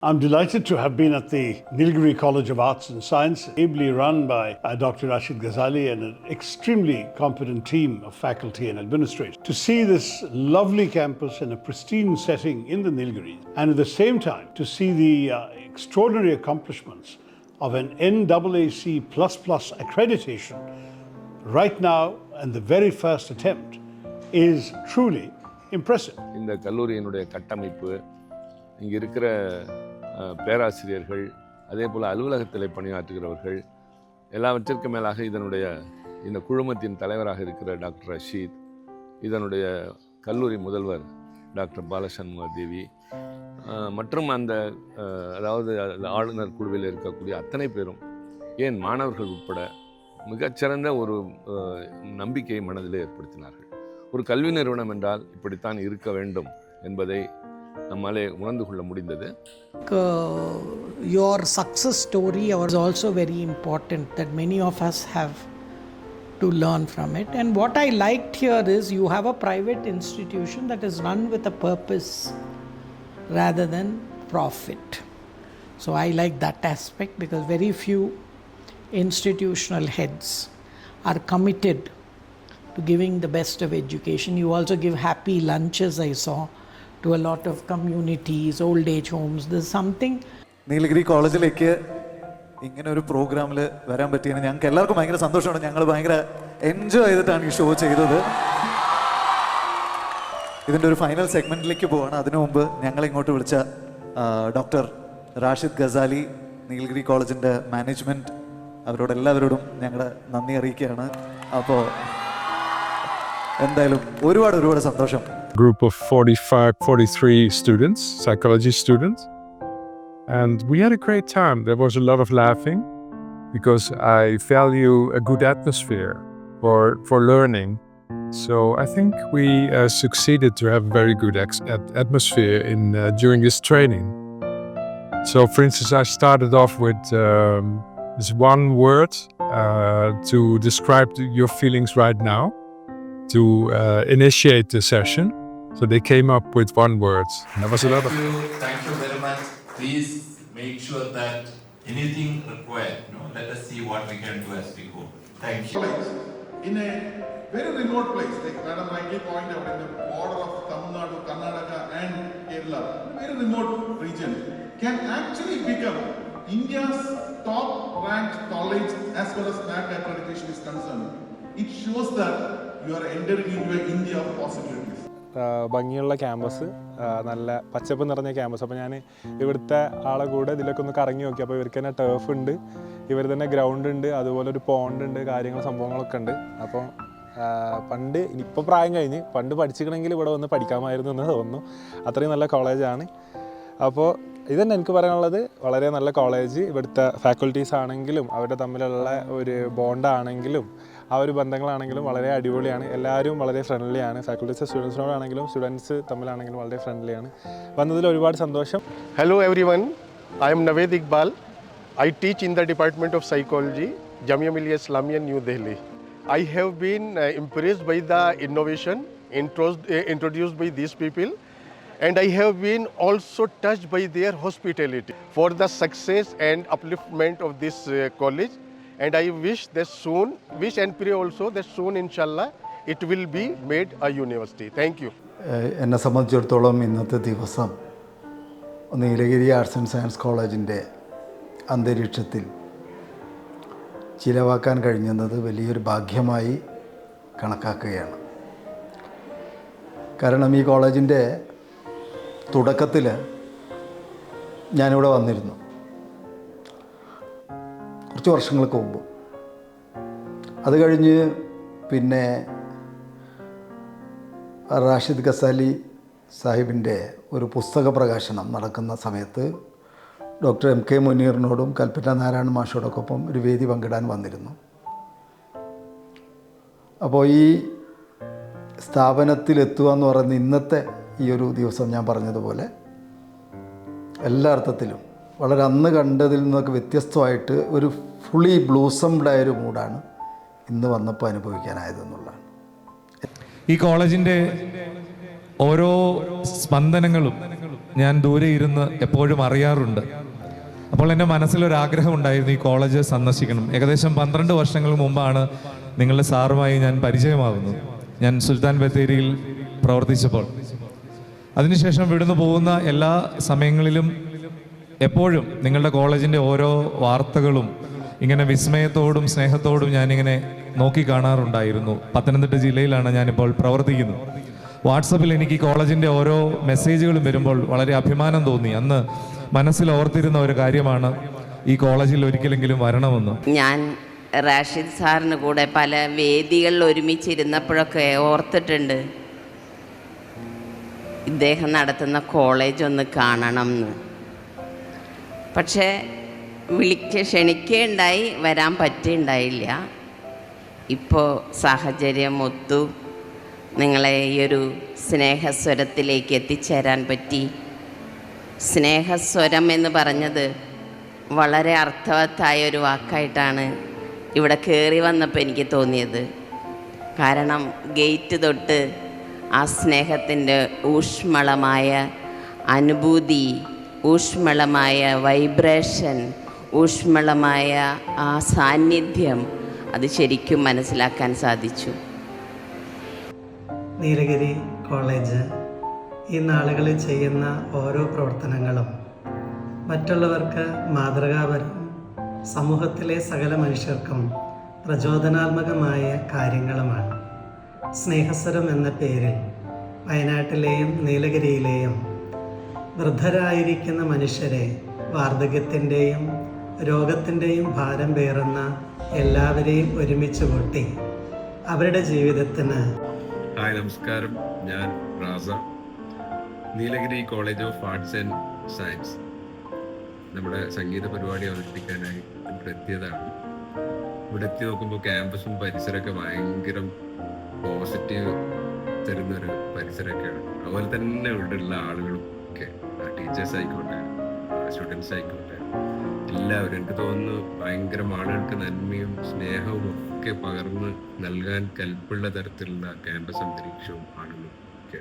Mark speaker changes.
Speaker 1: I'm delighted to have been at the Nilgiri College of Arts and Science, ably run by Dr. Rashid Ghazali and an extremely competent team of faculty and administrators. To see this lovely campus in a pristine setting in the Nilgiris, and at the same time to see the extraordinary accomplishments of an NAAC++ accreditation right now and the very first attempt is truly impressive.
Speaker 2: இந்த கல்லூரியினுடைய கட்டமைப்பு, இங்கே இருக்கிற பேராசிரியர்கள், அதே போல் அலுவலகத்தில் பணியாற்றுகிறவர்கள், எல்லாவற்றிற்கு மேலாக இந்த குழுமத்தின் தலைவராக இருக்கிற டாக்டர் ரஷீத், இதனுடைய கல்லூரி முதல்வர் டாக்டர் பாலசண்முக தேவி மற்றும் அதாவது ஆளுநர் குழுவில் இருக்கக்கூடிய அத்தனை பேரும், ஏன் மாணவர்கள் உட்பட மிகச்சிறந்த ஒரு நம்பிக்கையை மனதிலே ஏற்படுத்தினார்கள். ஒரு கல்வி நிறுவனம் என்றால் இப்படித்தான் இருக்க வேண்டும் என்பதை நம்மாலே உணர்ந்து கொள்ள முடிந்தது.
Speaker 3: Your success story was also very important that many of us have to learn from it. And what I liked here is you have a private institution that is run with a purpose rather than profit. So I like that aspect because very few institutional heads are committed to giving the best of education. You also give happy lunches, I saw, to a lot of communities, old age homes. There's something.
Speaker 4: Nilgiri കോളേജിലേക്ക് ഇങ്ങനെ ഒരു പ്രോഗ്രാമിൽ വരാൻ പറ്റിയാണ് ഞങ്ങൾക്ക് എല്ലാവർക്കും ഭയങ്കര സന്തോഷമാണ്. ഞങ്ങൾ ഭയങ്കര എൻജോയ് ചെയ്തിട്ടാണ് ഈ ഷോ ചെയ്തത്. ഇതിൻ്റെ ഒരു ഫൈനൽ സെഗ്മെൻറ്റിലേക്ക് പോവാണ്. അതിനു മുമ്പ് ഞങ്ങളിങ്ങോട്ട് വിളിച്ച ഡോക്ടർ റാഷിദ് ഖസാലി, നീലഗിരി കോളേജിൻ്റെ മാനേജ്മെൻറ്റ്, അവരോടെല്ലാവരോടും ഞങ്ങളുടെ നന്ദി അറിയിക്കുകയാണ്. അപ്പോൾ എന്തായാലും ഒരുപാട് സന്തോഷം.
Speaker 5: Group of 43 students, psychology students, and we had a great time. There was a lot of laughing because I value a good atmosphere for learning. So I think we succeeded to have a very good atmosphere during this training. So for instance, I started off with this one word to describe your feelings right now, to initiate the session. So they came up with one word. That was a lot of.
Speaker 6: Thank you very much. Please make sure that anything required, let us see what we can do as we go. Thank you.
Speaker 7: In a very remote place, like Madam rightly pointed out, in the border of Tamil Nadu, Karnataka and Kerala, a very remote region, can actually become India's top ranked college as far as NAAC accreditation is concerned. It shows that you are entering into an India of possibilities.
Speaker 8: ഭംഗിയുള്ള campus, നല്ല പച്ചപ്പ് നിറഞ്ഞ campus. അപ്പോൾ ഞാൻ ഇവിടുത്തെ ആളെ കൂടെ ഇതിലൊക്കെ ഒന്ന് കറങ്ങി നോക്കി. അപ്പോൾ ഇവർക്ക് തന്നെ ടേഫ് ഉണ്ട്, ഇവർ തന്നെ ഗ്രൗണ്ട് ഉണ്ട്, അതുപോലെ ഒരു പോണ്ട് ഉണ്ട്, സംഭവങ്ങളൊക്കെ ഉണ്ട്. അപ്പോൾ പണ്ട് ഇപ്പോൾ പ്രായം കഴിഞ്ഞ് പണ്ട് പഠിച്ചിക്കണമെങ്കിൽ ഇവിടെ വന്ന് പഠിക്കാമായിരുന്നു എന്ന് തോന്നുന്നു. അത്രയും നല്ല കോളേജാണ്. അപ്പോൾ ഇതന്നെ എനിക്ക് പറയാനുള്ളത്. വളരെ നല്ല കോളേജ്. ഇവിടുത്തെ ഫാക്കൽറ്റീസ് ആണെങ്കിലും അവരുടെ തമ്മിലുള്ള ഒരു ബോണ്ടാണെങ്കിലും ആ ഒരു ബന്ധങ്ങളാണെങ്കിലും വളരെ അടിപൊളിയാണ്. എല്ലാവരും വളരെ ഫ്രണ്ട്ലിയാണ്. ഫാക്കൽറ്റീസ് സ്റ്റുഡൻസിനോടാണെങ്കിലും സ്റ്റുഡൻസ് തമ്മിലാണെങ്കിലും വളരെ ഫ്രണ്ട്ലിയാണ്. വന്നതിൽ ഒരുപാട് സന്തോഷം.
Speaker 9: Hello everyone, I am Naved Iqbal. I teach in the Department of Psychology, Jamia Millia Islamia, New Delhi. I have been impressed by the innovation introduced by these people, and I have been also touched by their hospitality for the success and upliftment of this college. And I wish and pray also that soon inshallah it will be made a university. Thank you.
Speaker 4: എന്നെ സംബന്ധിച്ചിടത്തോളം ഇന്നത്തെ ദിവസം Nilgiri arts and science കോളേജിൻ്റെ അന്തരീക്ഷത്തിൽ ചിലവാക്കാൻ കഴിഞ്ഞത് വലിയൊരു ഭാഗ്യമായി കണക്കാക്കുകയാണ്. കാരണം ഈ കോളേജിൻ്റെ തുടക്കത്തിൽ ഞാനിവിടെ വന്നിരുന്നു കുറച്ച് വർഷങ്ങൾക്ക് മുമ്പ്. അത് കഴിഞ്ഞ് പിന്നെ റാഷിദ് ഖസാലി സാഹിബിൻ്റെ ഒരു പുസ്തക പ്രകാശനം നടക്കുന്ന സമയത്ത് ഡോക്ടർ MK മുനീറിനോടും കൽപ്പറ്റ നാരായണ മാഷോടൊപ്പം ഒരു വേദി പങ്കിടാൻ വന്നിരുന്നു. അപ്പോൾ ഈ സ്ഥാപനത്തിലെത്തുക എന്ന് പറയുന്ന ഇന്നത്തെ ഈ ഒരു ദിവസം ഞാൻ പറഞ്ഞതുപോലെ എല്ലാ അർത്ഥത്തിലും വളരെ അന്ന് കണ്ടതിൽ നിന്നൊക്കെ വ്യത്യസ്തമായിട്ട് ഒരു ഫുള്ളി ബ്ലൂസംഡായ ഒരു മൂഡാണ് ഇന്ന് വന്നപ്പോൾ അനുഭവിക്കാനായതെന്നുള്ളതാണ്.
Speaker 10: ഈ കോളേജിൻ്റെ ഓരോ സ്പന്ദനങ്ങളും ഞാൻ ദൂരെ ഇരുന്ന് എപ്പോഴും അറിയാറുണ്ട്. അപ്പോൾ എൻ്റെ മനസ്സിലൊരാഗ്രഹം ഉണ്ടായിരുന്നു ഈ കോളേജ് സന്ദർശിക്കണം. ഏകദേശം 12 വർഷങ്ങൾ മുമ്പാണ് നിങ്ങളുടെ സാറുമായി ഞാൻ പരിചയമാകുന്നത്. ഞാൻ സുൽത്താൻ ബത്തേരിയിൽ പ്രവർത്തിച്ചപ്പോൾ. അതിനുശേഷം ഇവിടുന്ന് പോകുന്ന എല്ലാ സമയങ്ങളിലും എപ്പോഴും നിങ്ങളുടെ കോളേജിൻ്റെ ഓരോ വാർത്തകളും ഇങ്ങനെ വിസ്മയത്തോടും സ്നേഹത്തോടും ഞാനിങ്ങനെ നോക്കി കാണാറുണ്ടായിരുന്നു. പത്തനംതിട്ട ജില്ലയിലാണ് ഞാനിപ്പോൾ പ്രവർത്തിക്കുന്നത്. വാട്സപ്പിൽ എനിക്ക് ഈ കോളേജിൻ്റെ ഓരോ മെസ്സേജുകളും വരുമ്പോൾ വളരെ അഭിമാനം തോന്നി. അന്ന് മനസ്സിൽ ഓർത്തിരുന്ന ഒരു കാര്യമാണ് ഈ കോളേജിൽ ഒരിക്കലെങ്കിലും വരണമെന്ന്.
Speaker 11: ഞാൻ റാഷിദ് സാറിന് കൂടെ പല വേദികളിൽ ഒരുമിച്ചിരുന്നപ്പോഴൊക്കെ ഓർത്തിട്ടുണ്ട്, ഇദ്ദേഹം നടത്തുന്ന കോളേജ് ഒന്ന് കാണണം എന്ന്. പക്ഷേ ക്ഷണിക്കുകയുണ്ടായി, വരാൻ പറ്റിയുണ്ടായില്ല. ഇപ്പോൾ സാഹചര്യം ഒത്തു നിങ്ങളെ ഈ ഒരു സ്നേഹസ്വരത്തിലേക്ക് എത്തിച്ചേരാൻ പറ്റി. സ്നേഹസ്വരം എന്ന് പറഞ്ഞത് വളരെ അർത്ഥവത്തായ ഒരു വാക്കായിട്ടാണ് ഇവിടെ കയറി വന്നപ്പോൾ എനിക്ക് തോന്നിയത്. കാരണം ഗേറ്റ് തൊട്ട് ആ സ്നേഹത്തിൻ്റെ ഊഷ്മളമായ അനുഭൂതി, ഊഷ്മളമായ വൈബ്രേഷൻ, ഊഷ്മളമായ ആ സാന്നിധ്യം അത് ശരിക്കും മനസ്സിലാക്കാൻ സാധിച്ചു.
Speaker 3: നീലഗിരി കോളേജ് ഈ നാളുകളിൽ ചെയ്യുന്ന ഓരോ പ്രവർത്തനങ്ങളും മറ്റുള്ളവർക്ക് മാതൃകാപരവും സമൂഹത്തിലെ സകല മനുഷ്യർക്കും പ്രചോദനാത്മകമായ കാര്യങ്ങളുമാണ്. സ്നേഹസ്വരം എന്ന പേരിൽ വയനാട്ടിലെയും നീലഗിരിയിലെയും വൃദ്ധരായിരിക്കുന്ന മനുഷ്യരെ വാർദ്ധക്യത്തിൻ്റെയും രോഗത്തിൻ്റെയും ഭാരം പേറുന്ന എല്ലാവരെയും ഒരുമിച്ച് കൂട്ടി അവരുടെ ജീവിതത്തിന്.
Speaker 12: ഹായ്, നമസ്കാരം. ഞാൻ Raza, Nilgiri college of arts and science നമ്മുടെ സംഗീത പരിപാടി അവതരിപ്പിക്കാനായി ഇവിടെ എത്തിയതാണ്. ഇവിടെ എത്തി നോക്കുമ്പോൾ ക്യാമ്പസും പരിസരമൊക്കെ ഭയങ്കര പോസിറ്റീവ് തരുന്നൊരു പരിസരമൊക്കെയാണ്. അതുപോലെ തന്നെ ഇവിടെയുള്ള ആളുകളും ഒക്കെ, ടീച്ചേഴ്സ് ആയിക്കോട്ടെ, സ്റ്റുഡൻസ് ആയിക്കോട്ടെ, എല്ലാവരും എനിക്ക് തോന്നുന്നു ഭയങ്കര ആളുകൾക്ക് നന്മയും സ്നേഹവും ഒക്കെ പകർന്ന് നൽകാൻ കൽപ്പുള്ള തരത്തിലുള്ള ക്യാമ്പസ് അന്തരീക്ഷവും ആണെന്നും ഒക്കെ